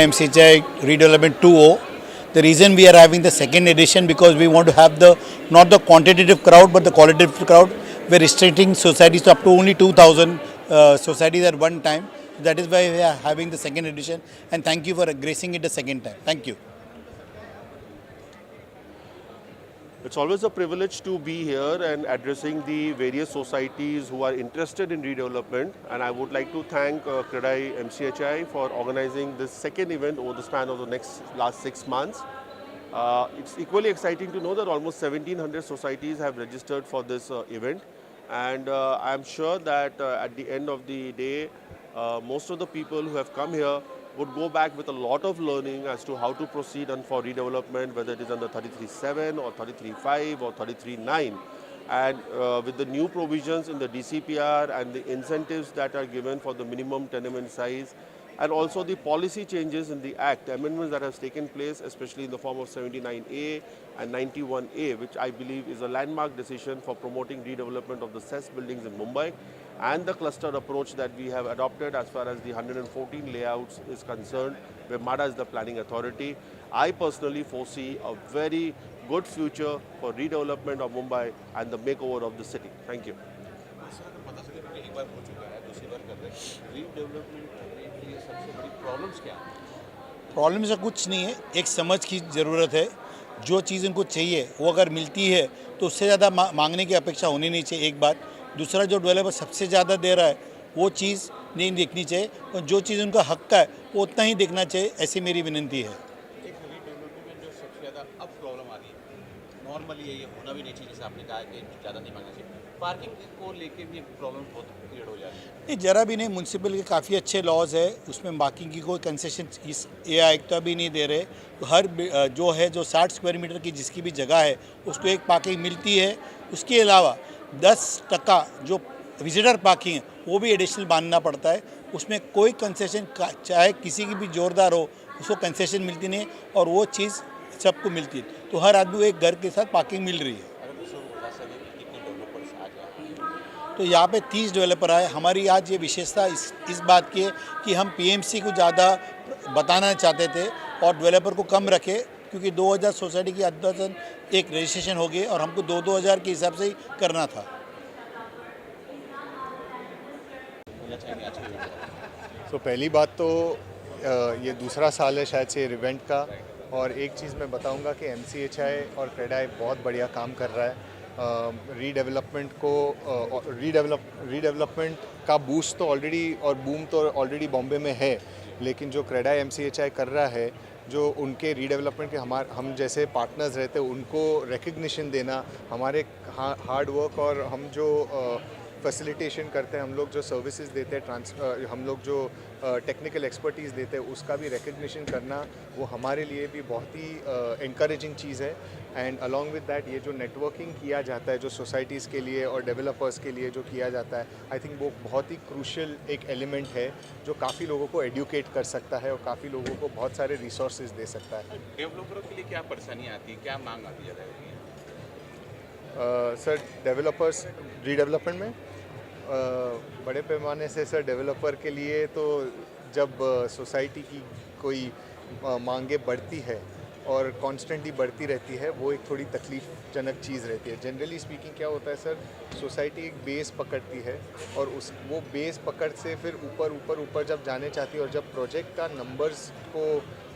MCHI Redevelopment 2.0. The reason we are having the second edition because we want to have the not the quantitative crowd but the qualitative crowd. We are restricting societies to up to only 2,000 societies at one time. That is why we are having the second edition. And thank you for gracing it the second time. Thank you. It's always a privilege to be here and addressing the various societies who are interested in redevelopment. And I would like to thank CREDAI MCHI for organizing this second event over the span of the last 6 months. It's equally exciting to know that almost 1,700 societies have registered for this event. And I'm sure that at the end of the day, most of the people who have come here would go back with a lot of learning as to how to proceed and for redevelopment, whether it is under 33.7 or 33.5 or 33.9. And with the new provisions in the DCPR and the incentives that are given for the minimum tenement size, and also the policy changes in the Act, amendments that has taken place, especially in the form of 79A and 91A, which I believe is a landmark decision for promoting redevelopment of the CES buildings in Mumbai, and the clustered approach that we have adopted as far as the 114 layouts is concerned, where MADA is the planning authority. I personally foresee a very good future for redevelopment of Mumbai and the makeover of the city. Thank you. Problems का कुछ नहीं है, एक समझ की ज़रूरत है. जो चीज़ उनको चाहिए वो अगर मिलती है तो उससे ज़्यादा मांगने की अपेक्षा होनी नहीं चाहिए. एक बात. दूसरा, जो डेवलपर सबसे ज़्यादा दे रहा है वो चीज़ नहीं देखनी चाहिए और जो चीज़ उनका हक का है वो उतना ही देखना चाहिए. ऐसी मेरी विनती है. एक रीडेवलपमेंट में जो सबसे ज़्यादा अब प्रॉब्लम आ रही है, नॉर्मली ये होना भी नहीं चाहिए, जैसे आपने कहा कि ज़्यादा नहीं मांगना चाहिए. पार्किंग को लेके भी प्रॉब्लम बहुत क्रिएट हो जाती है. नहीं, ज़रा भी नहीं. म्यूनसिपल के काफ़ी अच्छे लॉज है, उसमें पार्किंग की कोई कंसेशन इस आयुक्त भी नहीं दे रहे. तो हर जो है जो 60 स्क्वायर मीटर की जिसकी भी जगह है उसको एक पार्किंग मिलती है. उसके अलावा 10% जो विजिटर पार्किंग है वो भी एडिशनल बांधना पड़ता है. उसमें कोई कंसेशन चाहे किसी की भी जोरदार हो उसको कंसेशन मिलती नहीं और वो चीज़ सबको मिलती है. तो हर आदमी को एक घर के साथ पार्किंग मिल रही है. तो यहाँ पे 30 डेवलपर आए. हमारी आज ये विशेषता इस बात की है कि हम पीएमसी को ज़्यादा बताना चाहते थे और डेवलपर को कम रखे, क्योंकि 2000 सोसाइटी की अद्यतन एक रजिस्ट्रेशन हो गई और हमको 2-2000 के हिसाब से ही करना था. तो पहली बात तो ये दूसरा साल है शायद से इवेंट का, और एक चीज़ मैं बताऊंगा कि MCHI और क्रेडाई बहुत बढ़िया काम कर रहा है. रीडेवलपमेंट का बूस्ट तो ऑलरेडी और बूम तो ऑलरेडी बॉम्बे में है, लेकिन जो क्रेडाई MCHI कर रहा है, जो उनके रीडेवलपमेंट के हम जैसे पार्टनर्स रहते हैं उनको रिकग्निशन देना, हमारे हार्ड वर्क और हम जो फैसिलिटेशन करते हैं, हम लोग जो सर्विसेज देते हैं, हम लोग जो टेक्निकल एक्सपर्टीज़ देते हैं, उसका भी रिकग्निशन करना वो हमारे लिए भी बहुत ही इनकरेजिंग चीज़ है. एंड अलॉन्ग विद दैट ये जो नेटवर्किंग किया जाता है जो सोसाइटीज़ के लिए और डेवलपर्स के लिए जो किया जाता है, आई थिंक वो बहुत ही क्रूशियल एक एलिमेंट है जो काफ़ी लोगों को एडुकेट कर सकता है और काफ़ी लोगों को बहुत सारे रिसोर्सेज दे सकता है. डेवलपरों के लिए क्या परेशानी आती है, क्या मांग आती है? सर डेवलपर्स रीडेवलपमेंट में बड़े पैमाने से सर डेवलपर के लिए तो जब सोसाइटी की कोई मांगे बढ़ती है और कॉन्स्टेंटली बढ़ती रहती है, वो एक थोड़ी तकलीफ़जनक चीज़ रहती है. जनरली स्पीकिंग क्या होता है सर, सोसाइटी एक बेस पकड़ती है और वो बेस पकड़ से फिर ऊपर जब जाने चाहती है और जब प्रोजेक्ट का नंबर्स को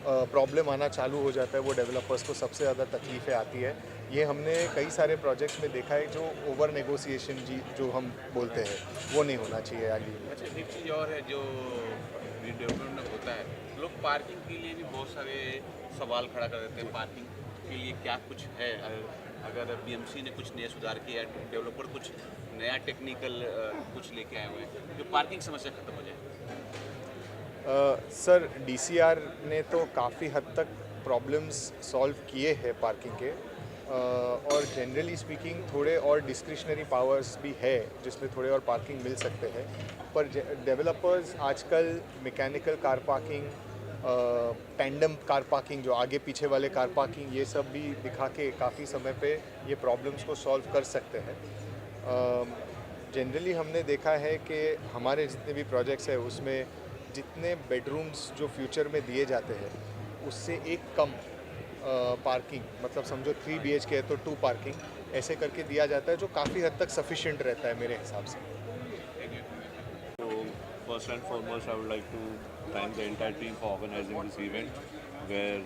प्रॉब्लम आना चालू हो जाता है, वो डेवलपर्स को सबसे ज़्यादा तकलीफ़ें आती है. ये हमने कई सारे प्रोजेक्ट्स में देखा है. जो ओवर नेगोशिएशन जो हम बोलते हैं वो नहीं होना चाहिए आगे. अच्छा, एक चीज़ और है जो डेवलपमेंट होता है, लोग पार्किंग के लिए भी बहुत सारे सवाल खड़ा कर देते हैं. पार्किंग के लिए क्या कुछ है? अगर BMC ने कुछ नया सुधार किया, डेवलपर कुछ नया टेक्निकल कुछ लेके आए हुए हैं जो पार्किंग समस्या खत्म हो जाए. सर DCR ने तो काफ़ी हद तक प्रॉब्लम्स सॉल्व किए हैं पार्किंग के, और जनरली स्पीकिंग थोड़े और डिस्क्रिशनरी पावर्स भी है जिसमें थोड़े और पार्किंग मिल सकते हैं. पर डेवलपर्स आजकल mechanical car parking, tandem car parking, जो आगे पीछे वाले कार पार्किंग, ये सब भी दिखा के काफ़ी समय पे ये प्रॉब्लम्स को सॉल्व कर सकते हैं. जनरली हमने देखा है कि हमारे जितने भी प्रोजेक्ट्स हैं उसमें जितने बेडरूम्स जो फ्यूचर में दिए जाते हैं उससे एक कम पार्किंग, मतलब समझो 3 BHK है तो 2 पार्किंग ऐसे करके दिया जाता है, जो काफ़ी हद तक सफिशिएंट रहता है मेरे हिसाब से। So, first and foremost, I would like to thank the entire team for organizing this event, where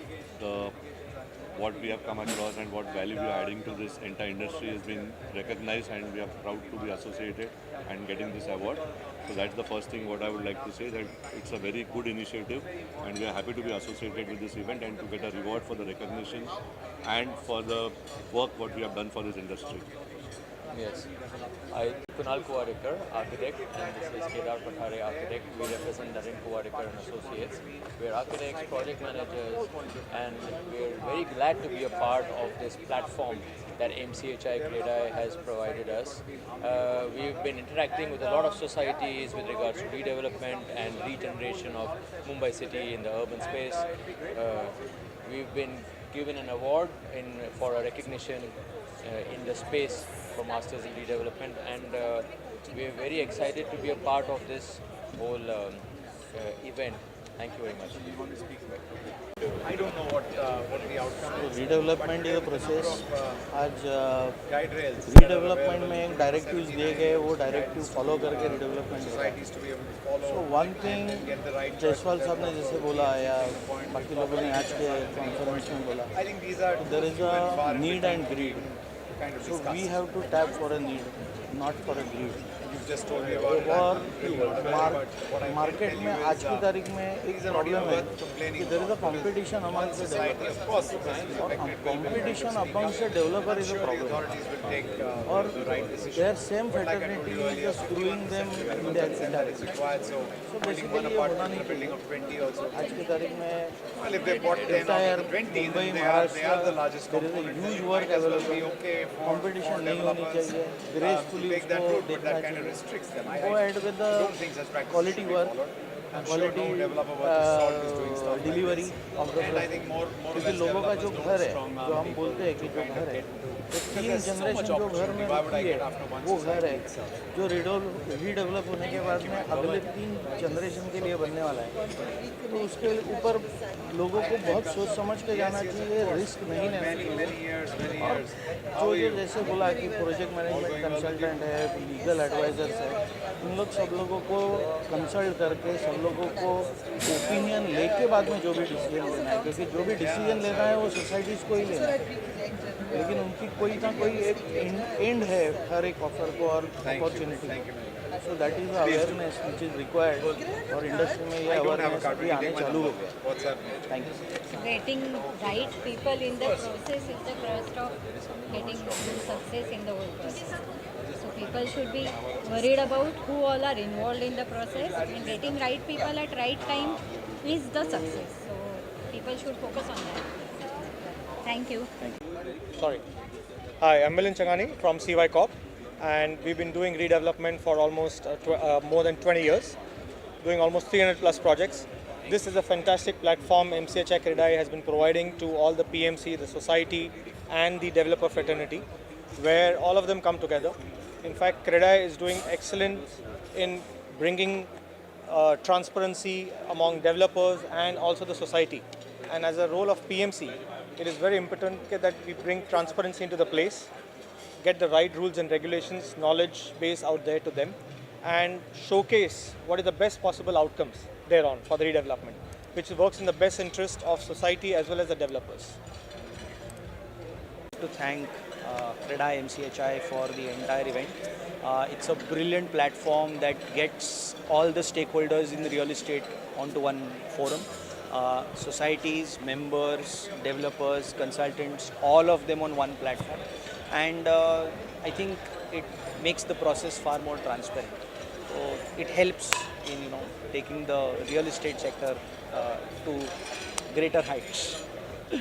what we have come across and what value we are adding to this entire industry has been recognized, and we are proud to be associated and getting this award. So that's the first thing what I would like to say, that it's a very good initiative, and we are happy to be associated with this event and to get a reward for the recognition and for the work what we have done for this industry. Yes. I'm Kunal Kuwadekar, architect, and this is Kedar Pathare, architect. We represent Naren Kuwadekar and Associates. We're architects, project managers, and we're very glad to be a part of this platform that MCHI CREDAI has provided us. We've been interacting with a lot of societies with regards to redevelopment and regeneration of Mumbai city in the urban space. We've been given an award for a recognition in the space for Masters in Redevelopment, and we're very excited to be a part of this whole event. Thank you very much. Redevelopment is a process. आज redevelopment में एक directives दिए गए, वो directive follow करके redevelopment. So one thing Jaiswal साहब ने जैसे बोला या बाकी लोगों ने आज के कॉन्फ्रेंस में बोला, there is a need and greed, so we have to tap for a need, not for a greed. और मार्केट में आज की तारीख में एक प्रॉब्लम है कि there is a competition among the developers, और competition among the developer is a problem, और their same fraternity is screwing them indirectly. So basically ये होना नहीं चाहिए। आज की तारीख में entire Mumbai, Maharashtra, there is a huge work available, competition नहीं होनी चाहिए, ग्रेसफुली उसको देखना चाहिए। Go ahead with the quality work, quality delivery of the project. क्योंकि लोगों का जो घर है, जो हम बोलते हैं कि जो घर है, तो 3 जनरेशन जो घर में रहती है वो घर है जो रीडेवलप होने के बाद में अगले 3 जनरेशन के लिए बनने वाला है। तो उसके ऊपर लोगों को बहुत सोच समझ के जाना चाहिए, रिस्क नहीं लेना चाहिए। और जो जैसे बोला कि प्रोजेक्ट मैनेजमेंट कंसल्टेंट है, लीगल एडवाइजर्स है, उन लोग सब लोगों को कंसल्ट करके सब लोगों को ओपिनियन लेके बाद में जो भी डिसीजन लेना है, क्योंकि जो भी डिसीजन लेना है वो सोसाइटीज़ को ही लेना है, लेकिन उनकी कोई ना कोई एक एंड है हर एक ऑफर को और opportunity. So that is awareness which is required, और इंडस्ट्री में ये अवेयरनेस अभी आने चालू हो गया। Thank you. Getting right people in the process is the crust of getting success in the whole process. So people should be worried about who all are involved in the process, and getting right people at right time is the success. So people should focus on that. Thank you. Sorry. Hi, I'm Milind Changani from CY Corp, and we've been doing redevelopment for almost more than 20 years, doing almost 300 plus projects. This is a fantastic platform MCHI CREDAI has been providing to all the PMC, the society, and the developer fraternity, where all of them come together. In fact, CREDAI is doing excellent in bringing transparency among developers and also the society. And as a role of PMC, it is very important that we bring transparency into the place, get the right rules and regulations, knowledge base out there to them, and showcase what is the best possible outcomes thereon for the redevelopment, which works in the best interest of society as well as the developers. To thank CREDAI MCHI for the entire event. It's a brilliant platform that gets all the stakeholders in the real estate onto one forum. Societies, members, developers, consultants, all of them on one platform, and I think it makes the process far more transparent. So it helps in taking the real estate sector to greater heights.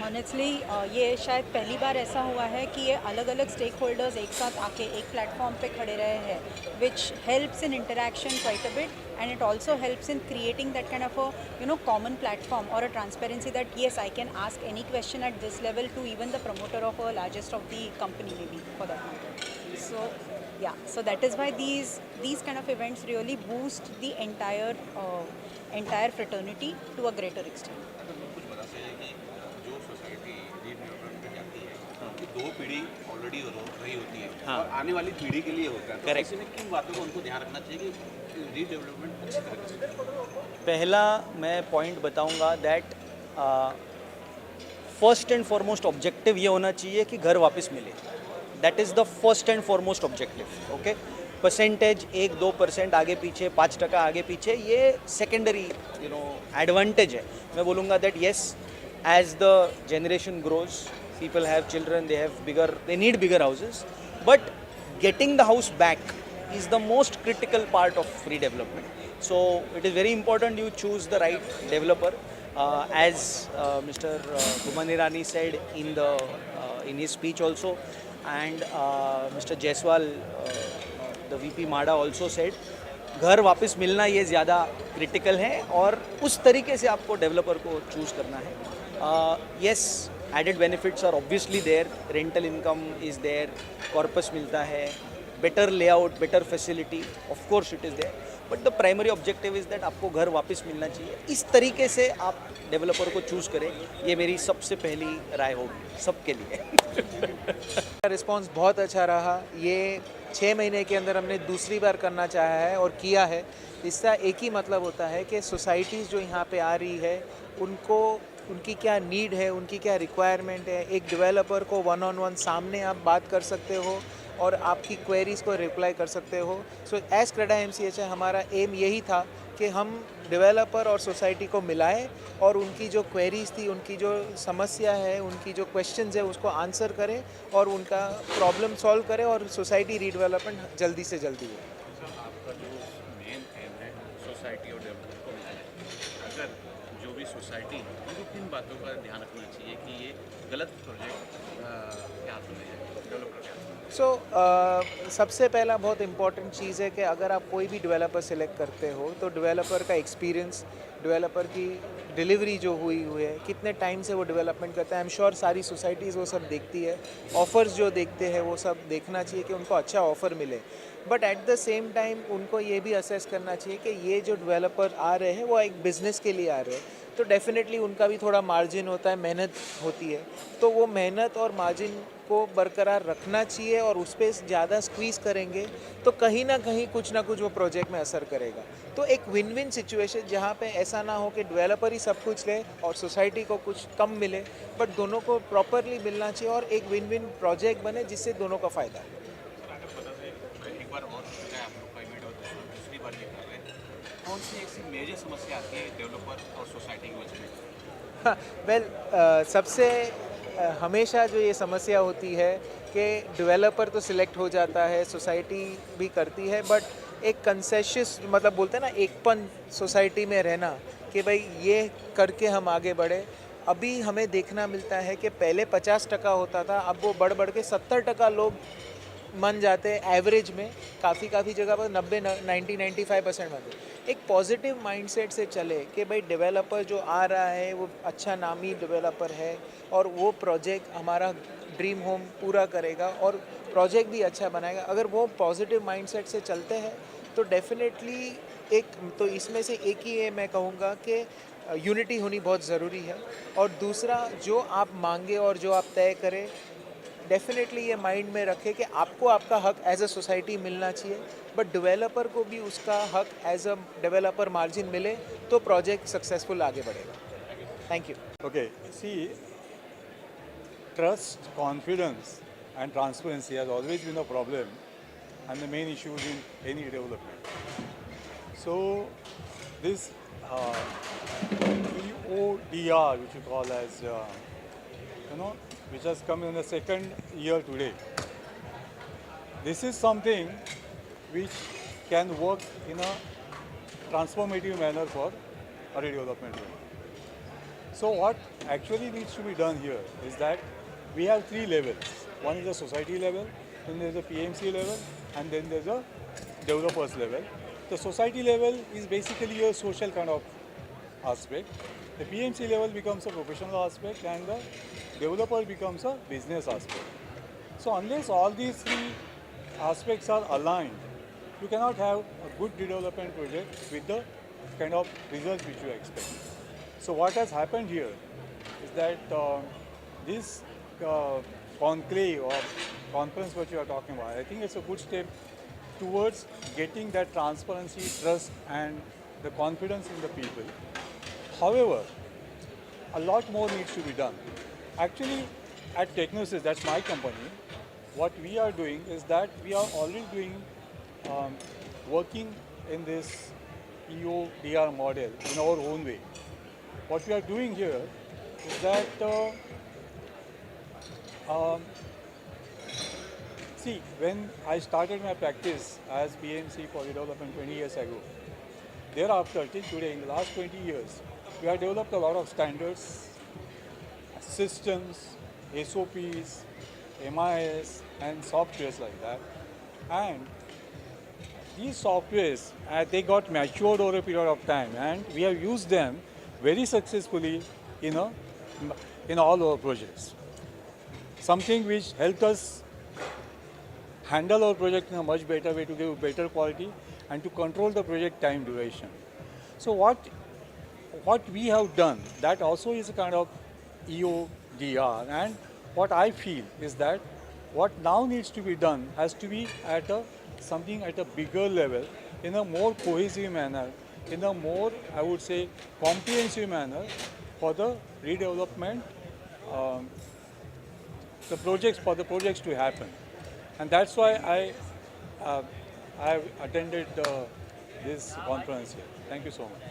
Honestly ये शायद पहली बार ऐसा हुआ है कि ये अलग अलग स्टेक होल्डर्स एक साथ आके एक प्लेटफॉर्म पे खड़े रहे हैं, which helps in interaction quite a bit, and it also helps in creating that kind of a common platform और a transparency that yes I can ask any question at this level to even the promoter of a largest of the company maybe for that matter. So Yeah, so that is why these kind of events really boost the entire fraternity to a greater extent. कुछ बता सकते हैं कि जो society redevelopment में जाती है कि दो पीढ़ी ऑलरेडी रही होती है हाँ। और आने वाली पीढ़ी के लिए होता है, तो Correct. ऐसे में किन बातों को उनको ध्यान रखना चाहिए कि रीडेवलपमेंट अच्छी तरह से पहला मैं पॉइंट बताऊंगा that first and foremost objective ये होना चाहिए कि घर वापस मिले. That is the first and foremost objective. Okay, percentage 1-2% आगे पीछे 5% आगे पीछे ये सेकेंडरी एडवांटेज है. मैं बोलूँगा that yes, as the generation grows, people have children, they need bigger houses, but getting the house back is the most critical part of redevelopment. So it is very important you choose the right developer. As Mr. Gumanirani said in his speech also, and Mr. Jaiswal, the VP MADA also said, घर वापस मिलना ये ज़्यादा critical है और उस तरीके से आपको डेवलपर को चूज़ करना है. Yes, added benefits are obviously there. Rental income is there, corpus मिलता है, better layout, better facility, of course it is there. But the primary objective is that आपको घर वापस मिलना चाहिए. इस तरीके से आप डेवलपर को चूज़ करें, ये मेरी सबसे पहली राय होगी सबके लिए. रिस्पांस बहुत अच्छा रहा. ये 6 महीने के अंदर हमने दूसरी बार करना चाहा है और किया है. इसका एक ही मतलब होता है कि सोसाइटीज़ जो यहाँ पे आ रही है उनकी क्या नीड है, उनकी क्या रिक्वायरमेंट है. एक डेवलपर को 1-on-1 सामने आप बात कर सकते हो और आपकी क्वेरीज़ को रिप्लाई कर सकते हो. सो एज क्रेडा MCHI हमारा एम यही था कि हम डेवलपर और सोसाइटी को मिलाएं और उनकी जो क्वेरीज़ थी, उनकी जो समस्या है, उनकी जो क्वेश्चंस है उसको आंसर करें और उनका प्रॉब्लम सॉल्व करें और सोसाइटी रीडेवलपमेंट जल्दी से जल्दी हो. आपका जो मेन एम है सोसाइटी और डेवलपर को मिलाना, अगर जो भी सोसाइटी उनको किन बातों का ध्यान रखना चाहिए कि ये गलत प्रोजेक्ट के हाथ में है, डेवलपर के हाथ में? सबसे पहला बहुत इम्पॉर्टेंट चीज़ है कि अगर आप कोई भी डेवलपर सेलेक्ट करते हो तो डेवलपर का एक्सपीरियंस, डेवलपर की डिलीवरी जो हुई है, कितने टाइम से वो डेवलपमेंट करता है. आई एम श्योर सारी सोसाइटीज़ वो सब देखती है. ऑफ़र्स जो देखते हैं वो सब देखना चाहिए कि उनको अच्छा ऑफ़र मिले. But at the same time उनको ये भी असेस करना चाहिए कि ये जो डेवलपर आ रहे हैं वो एक बिज़नेस के लिए आ रहे हैं, तो डेफिनेटली उनका भी थोड़ा मार्जिन होता है, मेहनत होती है. तो वो मेहनत और मार्जिन को बरकरार रखना चाहिए और उस पर ज़्यादा स्क्वीज़ करेंगे तो कहीं ना कुछ वो प्रोजेक्ट में असर करेगा. तो एक विन विन सिचुएशन जहाँ पे ऐसा ना हो कि डेवलपर ही सब कुछ ले और सोसाइटी को कुछ कम मिले, बट दोनों को प्रॉपरली मिलना चाहिए और एक विन विन प्रोजेक्ट बने जिससे दोनों का फ़ायदा है. एक बार और आप लोग का इवेंट और दूसरी बार ये कर रहे हैं, कौन सी ऐसी मेजर समस्या आती है डेवलपर और सोसाइटी के बीच में? वेल, सबसे हमेशा जो ये समस्या होती है कि डेवलपर तो सिलेक्ट हो जाता है, सोसाइटी भी करती है, बट एक कंसेशस मतलब बोलते हैं ना, एकपन सोसाइटी में रहना कि भाई ये करके हम आगे बढ़े. अभी हमें देखना मिलता है कि पहले 50% होता था, अब वो बढ़ के 70% लोग मन जाते हैं एवरेज में. काफ़ी जगह पर 90-95% बनते. एक पॉजिटिव माइंडसेट से चले कि भाई डेवलपर जो आ रहा है वो अच्छा नामी डेवलपर है और वो प्रोजेक्ट हमारा ड्रीम होम पूरा करेगा और प्रोजेक्ट भी अच्छा बनाएगा. अगर वो पॉजिटिव माइंडसेट से चलते हैं तो डेफिनेटली तो इसमें से एक ही है, मैं कहूँगा कि यूनिटी होनी बहुत ज़रूरी है. और दूसरा, जो आप मांगे और जो आप तय करें, डेफिनेटली ये माइंड में रखें कि आपको आपका हक एज अ सोसाइटी मिलना चाहिए, बट डेवलपर को भी उसका हक एज अ डेवलपर मार्जिन मिले तो प्रोजेक्ट सक्सेसफुल आगे बढ़ेगा. Thank you. Okay, see, trust, confidence and transparency has always been a problem and the main issues in any development. So this EODR, which you call as, which has come in the second year today, this is something which can work in a transformative manner for a redevelopment. So what actually needs to be done here is that we have 3 levels. One is the society level, then there's a PMC level, and then there's a developers level. The society level is basically a social kind of aspect. The PMC level becomes a professional aspect and the developer becomes a business aspect. So unless all these 3 aspects are aligned, you cannot have a good redevelopment project with the kind of results which you expect. So what has happened here is that this conclave or conference what you are talking about, I think it's a good step towards getting that transparency, trust and the confidence in the people. However, a lot more needs to be done. Actually, at Technosys, that's my company, what we are doing is that we are already doing working in this EODR model in our own way. What we are doing here is that see, when I started my practice as BMC for redevelopment 20 years ago, thereafter till today, in the last 20 years, we have developed a lot of standards, systems, SOPs, MIS and softwares like that. And these softwares, they got matured over a period of time and we have used them very successfully in all our projects. Something which helped us handle our project in a much better way to give better quality and to control the project time duration. So what we have done, that also is a kind of EODR, and what I feel is that what now needs to be done has to be at something at a bigger level, in a more cohesive manner, in a more, I would say, comprehensive manner for the redevelopment, the projects to happen. And that's why I have attended this conference here. Thank you so much.